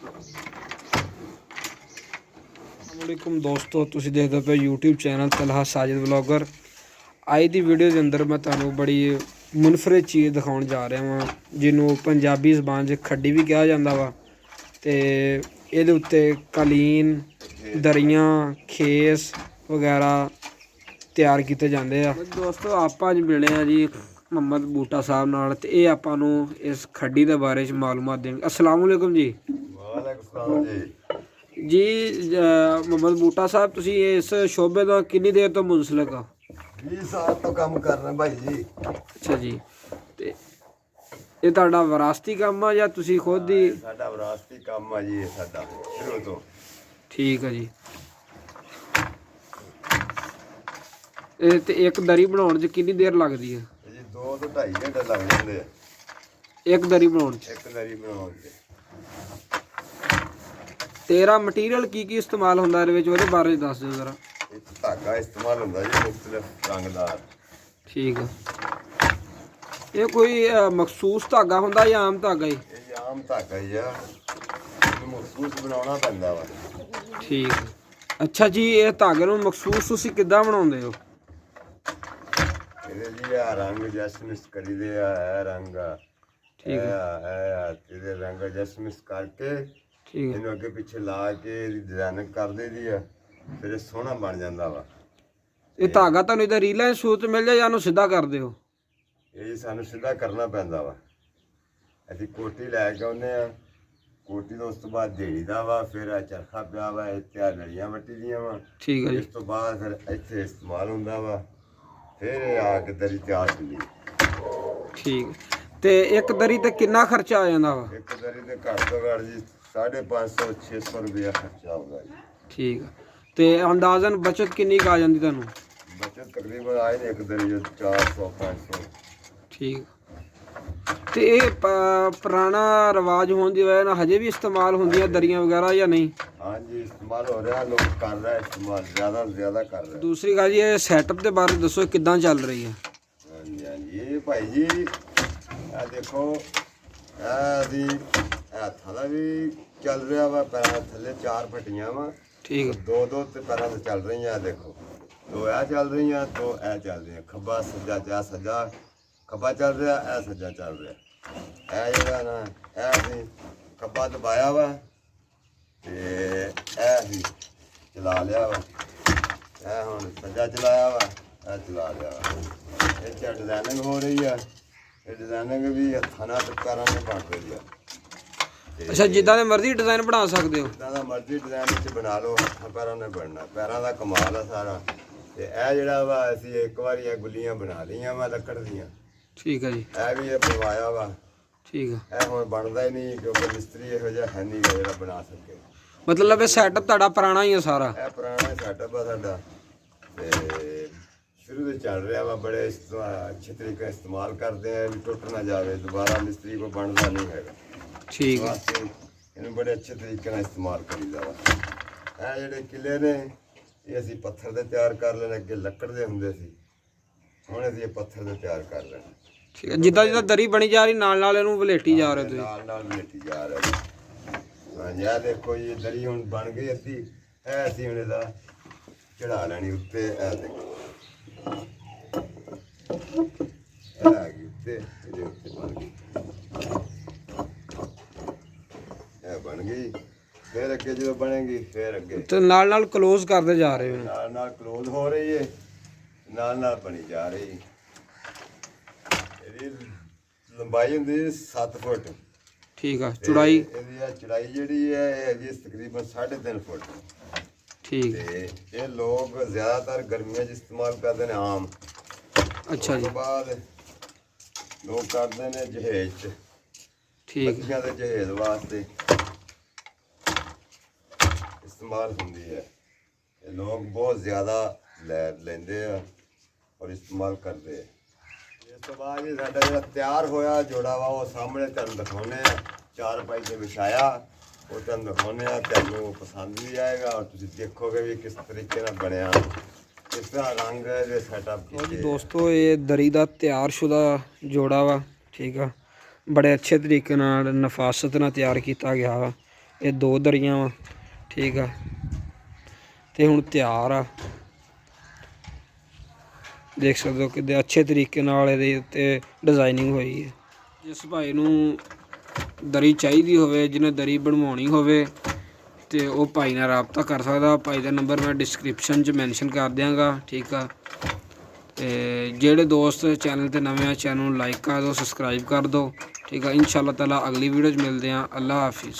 अस्सलामुअलैकुम दोस्तों, तुसीं देखदे पे YouTube channel Talha Sajid vlogger. अज की वीडियो के अंदर मैं तुहानूं बड़ी मुनफरद चीज़ दिखाउण जा रहा वां, जिन्हों पंजाबी जबान च खड्डी भी कहा जाता वा। ते इहदे उत्ते कालीन, दरियां, खेस वगैरह तैयार किए जाते हैं। दोस्तों आपां अज मिले हैं जी मोहम्मद बूटा साहब नाल, ते इह आपां नूं इस खड्डी दे बारे च मालूमात देणगे। अस्सलामुअलैकुम जी। वालेकुम जी। जी मोहम्मद बूटा साहब, तुसीं इस शोबे तो कितनी देर तो मुंसलिक हो? 20 साल तो काम कर रहे भाई जी। अच्छा जी, ते ਇਹ ਤੁਹਾਡਾ ਵਿਰਾਸਤੀ ਕੰਮ ਆ ਜਾਂ ਤੁਸੀਂ ਖੁਦ ਹੀ? ਸਾਡਾ ਵਿਰਾਸਤੀ ਕੰਮ ਆ ਜੀ, ਇਹ ਸਾਡਾ ਸ਼ੁਰੂ ਤੋਂ। ਠੀਕ ਆ ਜੀ। ਇਹ ਤੇ ਇੱਕ ਦਰੀ ਬਣਾਉਣ 'ਚ ਕਿੰਨੀ ਦੇਰ ਲੱਗਦੀ ਹੈ? ਜੀ 2 ਤੋਂ 2.5 ਘੰਟੇ ਲੱਗ ਜਾਂਦੇ ਆ ਇੱਕ ਦਰੀ ਬਣਾਉਣ 'ਚ? ਇੱਕ ਦਰੀ ਬਣਾਉਣ ਤੇ। ਤੇਰਾ ਮਟੀਰੀਅਲ ਕੀ ਕੀ ਇਸਤੇਮਾਲ ਹੁੰਦਾ ਇਹਦੇ ਵਿੱਚ, ਉਹਦੇ ਬਾਰੇ ਦੱਸ ਦਿਓ ਜ਼ਰਾ। ਇੱਕ ਧਾਗਾ ਇਸਤੇਮਾਲ ਹੁੰਦਾ ਜੀ ਮੁxtਲਿਫ ਰੰਗਦਾਰ। ਠੀਕ ਆ। ਇਹ ਕੋਈ ਮਖਸੂਸ ਧਾਗਾ ਹੁੰਦਾ ਜਾਂ ਆਮ ਧਾਗਾ ਹੀ? ਇਹ ਆਮ ਧਾਗਾ ਹੀ ਆ, ਇਹਨੂੰ ਮਖਸੂਸ ਬਣਾਉਣਾ ਪੈਂਦਾ ਵਾ। ਠੀਕ। ਅੱਛਾ ਜੀ, ਇਹ ਧਾਗੇ ਨੂੰ ਮਖਸੂਸ ਤੁਸੀਂ ਕਿੱਦਾਂ ਬਣਾਉਂਦੇ ਹੋ? ਇਹਦੇ ਜੀ ਆ ਰੰਗ ਜਸਮਿਸ ਕਰੀਦੇ ਆ, ਇਹ ਰੰਗ ਠੀਕ ਹੈ। ਇਹਦੇ ਰੰਗ ਜਸਮਿਸ ਕਰਕੇ ਠੀਕ ਹੈ। ਇਹਨੂੰ ਅੱਗੇ ਪਿੱਛੇ ਲਾ ਕੇ ਇਹਦੀ ਡਿਜ਼ਾਈਨਿੰਗ ਕਰ ਦੇਦੀ ਆ, ਫਿਰ ਇਹ ਸੋਹਣਾ ਬਣ ਜਾਂਦਾ ਵਾ। ਇਹ ਧਾਗਾ ਤੁਹਾਨੂੰ ਇਹਦਾ ਰੀਲਾਂ ਦੀ ਸੂਰਤ ਮਿਲ ਜਾਏ ਜਾਂ ਉਹਨੂੰ ਸਿੱਧਾ ਕਰਦੇ ਹੋ? ਇਹ ਸਾਨੂੰ ਸਿੱਧਾ ਕਰਨਾ ਪੈਂਦਾ ਵਾ। ਅਸੀਂ ਕੋਟੀ ਲੈ ਕੇ ਆਉਂਦੇ ਆ, ਕੋਟੀ ਤੋਂ ਉਸ ਤੋਂ ਬਾਅਦ ਦੇੜੀ ਦਾ ਵਾ, ਫਿਰ ਆ ਚਰਖਾ ਪਿਆ ਵਾ, ਇੱਥੇ ਆ ਨਲੀਆਂ ਵੱਟੀ ਦੀਆਂ ਵਾ। ਠੀਕ ਹੈ ਜੀ। ਇਸ ਤੋਂ ਬਾਅਦ ਫਿਰ ਇੱਥੇ ਇਸਤੇਮਾਲ ਹੁੰਦਾ ਵਾ, ਫਿਰ ਇਹ ਆ ਕੇ ਦਰੀ ਤਿਆਰ ਹੁੰਦੀ। ਠੀਕ। ਤੇ ਇੱਕ ਦਰੀ ਤੇ ਕਿੰਨਾ ਖਰਚਾ ਆ ਜਾਂਦਾ ਵਾ? ਇੱਕ ਦਰੀ ਤੇ ਘੱਟ ਤੋਂ ਘੱਟ ਜੀ 550 600 ਰੁਪਇਆ ਖਰਚਾ ਆਉਂਦਾ ਜੀ। ਠੀਕ ਆ। ਤੇ ਅੰਦਾਜ਼ਨ ਬਚਤ ਕਿੰਨੀ ਕੁ ਆ ਜਾਂਦੀ ਤੁਹਾਨੂੰ? ਬਚਤ ਤਕਰੀਬਨ ਆਏ ਨੇ ਇੱਕ ਦਰੀ 400 500। ਠੀਕ। ਤੇ ਇਹ ਪੁਰਾਣਾ ਰਿਵਾਜ ਹੋਣ ਦੀ ਵਜ੍ਹਾ ਨਾਲ ਹਜੇ ਵੀ ਇਸਤੇਮਾਲ ਹੁੰਦੀਆਂ ਦਰੀਆਂ ਵਗੈਰਾ ਜਾਂ ਨਹੀਂ? ਹਾਂਜੀ ਇਸਤੇਮਾਲ ਹੋ ਰਿਹਾ, ਲੋਕ ਕਰ ਰਹੇ ਇਸਤੇਮਾਲ, ਜ਼ਿਆਦਾ ਤੋਂ ਜ਼ਿਆਦਾ ਕਰ ਰਹੇ। ਦੂਸਰੀ ਗੱਲ ਜੀ, ਇਹ ਸੈਟਅਪ ਦੇ ਬਾਰੇ ਦੱਸੋ ਕਿੱਦਾਂ ਚੱਲ ਰਹੀ ਹੈ? ਹਾਂਜੀ ਹਾਂਜੀ, ਇਹ ਭਾਈ ਜੀ ਆ ਦੇਖੋ, ਇਹਦੀ ਹੱਥਾਂ ਦਾ ਵੀ ਚੱਲ ਰਿਹਾ ਵਾ, ਪੈਰਾਂ ਥੱਲੇ 4 ਫੱਟੀਆਂ ਵਾ। ਠੀਕ। 2 ਤੇ ਪੈਰਾਂ ਤੇ ਚੱਲ ਰਹੀਆਂ, ਦੇਖੋ 2 ਇਹ ਚੱਲ ਰਹੀਆਂ, 2 ਇਹ ਚੱਲ ਰਹੀਆਂ। ਖੱਬਾ ਸੱਜਾ, ਜਾ ਸੱਜਾ ਖੱਬਾ ਚੱਲ ਰਿਹਾ, ਇਹ ਸੱਜਾ ਚੱਲ ਰਿਹਾ। ਇਹ ਜਿਹੜਾ ਨਾ ਇਹ ਅਸੀਂ ਖੱਬਾ ਦਬਾਇਆ ਵਾ ਤੇ ਇਹ ਅਸੀਂ ਚਲਾ ਲਿਆ ਵਾ। ਇਹ ਹੁਣ ਸੱਜਾ ਚਲਾਇਆ ਵਾ, ਇਹ ਚਲਾ ਲਿਆ ਵਾ। ਇਹ 'ਚ ਡਿਜ਼ਾਈਨਿੰਗ ਹੋ ਰਹੀ ਆ, ਇਹ ਡਿਜ਼ਾਈਨਿੰਗ ਵੀ ਹੱਥਾਂ ਨਾਲ ਤੇ ਪੈਰਾਂ ਨਾਲ ਬਣ ਰਹੀ ਆ। ਅੱਛਾ, ਜਿੱਦਾਂ ਦੇ ਮਰਜ਼ੀ ਡਿਜ਼ਾਈਨ ਬਣਾ ਸਕਦੇ ਹੋ? ਜਿੱਦਾਂ ਦਾ ਮਰਜ਼ੀ ਡਿਜ਼ਾਈਨ ਵਿੱਚ ਬਣਾ ਲਓ, ਹੱਥਾਂ ਪੈਰਾਂ ਨਾਲ ਬਣਨਾ, ਪੈਰਾਂ ਦਾ ਕਮਾਲ ਆ ਸਾਰਾ। ਤੇ ਇਹ ਜਿਹੜਾ ਵਾ ਅਸੀਂ ਇੱਕ ਵਾਰੀ ਇਹ ਗੁੱਲੀਆਂ ਬਣਾ ਲਈਆਂ ਵਾ ਲੱਕੜ ਦੀਆਂ। ਠੀਕ ਹੈ ਜੀ। ਇਹ ਵੀ ਇਹ ਬਣਵਾਇਆ ਵਾ। ਠੀਕ ਆ। ਇਹ ਹੁਣ ਬਣਦਾ ਹੀ ਨਹੀਂ, ਕਿਉਂਕਿ ਮਿਸਤਰੀ ਇਹੋ ਜਿਹਾ ਹੈ ਨਹੀਂ ਜਿਹੜਾ ਬਣਾ ਸਕੇ। ਮਤਲਬ ਇਹ ਸੈਟਅਪ ਤੁਹਾਡਾ ਪੁਰਾਣਾ ਹੀ ਹੈ ਸਾਰਾ? ਇਹ ਪੁਰਾਣਾ ਸੈਟਅਪ ਆ ਸਾਡਾ, ਤੇ ਸ਼ੁਰੂ ਤੋਂ ਚੱਲ ਰਿਹਾ ਵਾ। ਬੜੇ ਅੱਛੇ ਤਰੀਕੇ ਨਾਲ ਇਸਤੇਮਾਲ ਕਰਦੇ ਆ, ਵੀ ਟੁੱਟ ਨਾ ਜਾਵੇ, ਦੁਬਾਰਾ ਮਿਸਤਰੀ ਕੋ ਬਣਦਾ ਨਹੀਂ ਹੈਗਾ। ਠੀਕ ਹੈ। ਵਾਸਤੇ ਇਹਨੂੰ ਬੜੇ ਅੱਛੇ ਤਰੀਕੇ ਨਾਲ ਇਸਤੇਮਾਲ ਕਰੀਦਾ ਵਾ। ਇਹ ਜਿਹੜੇ ਕਿਲੇ ਨੇ ਇਹ ਅਸੀਂ ਪੱਥਰ ਦੇ ਤਿਆਰ ਕਰ ਲੈਣੇ, ਅੱਗੇ ਲੱਕੜ ਦੇ ਹੁੰਦੇ ਸੀ, ਹੁਣ ਅਸੀਂ ਇਹ ਪੱਥਰ ਦੇ ਤਿਆਰ ਕਰ ਲੈਣੇ। ਠੀਕ ਹੈ। ਜਿੱਦਾਂ ਜਿੱਦਾਂ ਦਰੀ ਬਣੀ ਜਾ ਰਹੀ ਨਾਲ ਨਾਲ ਇਹਨੂੰ ਵਲੇਟੀ ਜਾ ਰਹੇ ਤੁਸੀਂ? ਨਾਲ ਨਾਲ ਵਲੇਟੀ ਜਾ ਰਹੇ। ਹਾਂਜੀ ਆਹ ਦੇਖੋ ਜੀ, ਦਰੀ ਹੁਣ ਬਣ ਗਈ ਅੱਧੀ। ਇਹ ਅਸੀਂ ਹੁਣ ਇਹਦਾ ਚੜਾ ਲੈਣੀ ਉੱਤੇ। ਇਹ ਦੇਖੋ ਇਹ ਆ ਗਈ ਉੱਤੇ, ਇਹਦੇ ਉੱਤੇ ਬਣ ਗਈ। ਇਹ ਬਣ ਗਈ, ਫਿਰ ਅੱਗੇ ਜਦੋਂ ਬਣੇਗੀ ਫਿਰ ਅੱਗੇ ਤੇ ਨਾਲ ਨਾਲ ਕਲੋਜ਼ ਕਰਦੇ ਜਾ ਰਹੇ ਹੋ? ਨਾਲ ਨਾਲ ਕਲੋਜ਼ ਹੋ ਰਹੀ ਹੈ, ਨਾਲ ਨਾਲ ਬਣੀ ਜਾ ਰਹੀ। ਇਹਦੀ ਲੰਬਾਈ ਹੁੰਦੀ 7 ਫੁੱਟ। ਠੀਕ ਆ। ਚੌੜਾਈ? ਇਹਦੀ ਆ ਚੌੜਾਈ ਜਿਹੜੀ ਹੈ ਇਹ ਹੈਗੀ ਤਕਰੀਬਨ 3.5 ਫੁੱਟ। ਠੀਕ। ਤੇ ਇਹ ਲੋਕ ਜ਼ਿਆਦਾਤਰ ਗਰਮੀਆਂ 'ਚ ਇਸਤੇਮਾਲ ਕਰਦੇ ਨੇ ਆਮ। ਅੱਛਾ ਉਸ ਜੀ। ਤੋਂ ਬਾਅਦ ਲੋਕ ਕਰਦੇ ਨੇ ਜਹੇਜ਼ 'ਚ, ਠੀਕ। ਬੱਚਿਆਂ ਦੇ ਜਹੇਜ਼ ਵਾਸਤੇ ਇਸਤੇਮਾਲ ਹੁੰਦੀ ਹੈ। ਇਹ ਲੋਕ ਬਹੁਤ ਜ਼ਿਆਦਾ ਲੈਂਦੇ ਆ ਔਰ ਇਸਤੇਮਾਲ ਕਰਦੇ ਆ। ਇਸ ਤੋਂ ਬਾਅਦ ਜੀ ਸਾਡਾ ਜਿਹੜਾ ਤਿਆਰ ਹੋਇਆ ਜੋੜਾ ਵਾ ਉਹ ਸਾਹਮਣੇ ਤੁਹਾਨੂੰ ਦਿਖਾਉਂਦੇ ਆ। 4 ਪਾਈਪੇ ਵਿਛਾਇਆ, ਉਹ ਤੁਹਾਨੂੰ ਦਿਖਾਉਂਦੇ ਆ, ਤੁਹਾਨੂੰ ਪਸੰਦ ਵੀ ਆਏਗਾ ਔਰ ਤੁਸੀਂ ਦੇਖੋਗੇ ਵੀ ਕਿਸ ਤਰੀਕੇ ਨਾਲ ਬਣਿਆ, ਕਿਸ ਤਰ੍ਹਾਂ ਰੰਗ ਦੇ ਸੈਟਅਪ ਜੀ ਕੀਤੇ। ਦੋਸਤੋ, ਇਹ ਦਰੀ ਦਾ ਤਿਆਰਸ਼ੁਦਾ ਜੋੜਾ ਵਾ। ਠੀਕ ਆ। ਬੜੇ ਅੱਛੇ ਤਰੀਕੇ ਨਾਲ ਨਫਾਸਤ ਨਾਲ ਤਿਆਰ ਕੀਤਾ ਗਿਆ ਵਾ। ਇਹ 2 ਦਰੀਆਂ ਵਾ, ਠੀਕ ਆ। ਤੇ ਹੁਣ ਤਿਆਰ ਆ, ਦੇਖ ਸਕਦੇ ਹੋ ਕਿੰਨੇ ਅੱਛੇ ਤਰੀਕੇ ਨਾਲ ਇਹਦੇ ਉੱਤੇ ਡਿਜ਼ਾਈਨਿੰਗ ਹੋਈ ਹੈ। ਜਿਸ ਭਾਈ ਨੂੰ ਦਰੀ ਚਾਹੀਦੀ ਹੋਵੇ, ਜਿਹਨੇ ਦਰੀ ਬਣਵਾਉਣੀ ਹੋਵੇ, ਤੇ ਉਹ ਭਾਈ ਨਾਲ ਰਾਬਤਾ ਕਰ ਸਕਦਾ। ਭਾਈ ਦਾ ਨੰਬਰ ਮੈਂ ਡਿਸਕ੍ਰਿਪਸ਼ਨ 'ਚ ਮੈਂਸ਼ਨ ਕਰ ਦਿਆਂਗਾ, ਠੀਕ ਆ। ਤੇ ਜਿਹੜੇ ਦੋਸਤ ਚੈਨਲ ਤੇ ਨਵੇਂ ਆ, ਚੈਨਲ ਨੂੰ ਲਾਈਕ ਕਰ ਦਿਓ, ਸਬਸਕ੍ਰਾਈਬ ਕਰ ਦਿਓ, ਠੀਕ ਆ। ਇੰਸ਼ਾਅੱਲਾ ਤਾਲਾ ਅਗਲੀ ਵੀਡੀਓ 'ਚ ਮਿਲਦੇ ਹਾਂ। ਅੱਲਾ ਹਾਫਿਜ਼।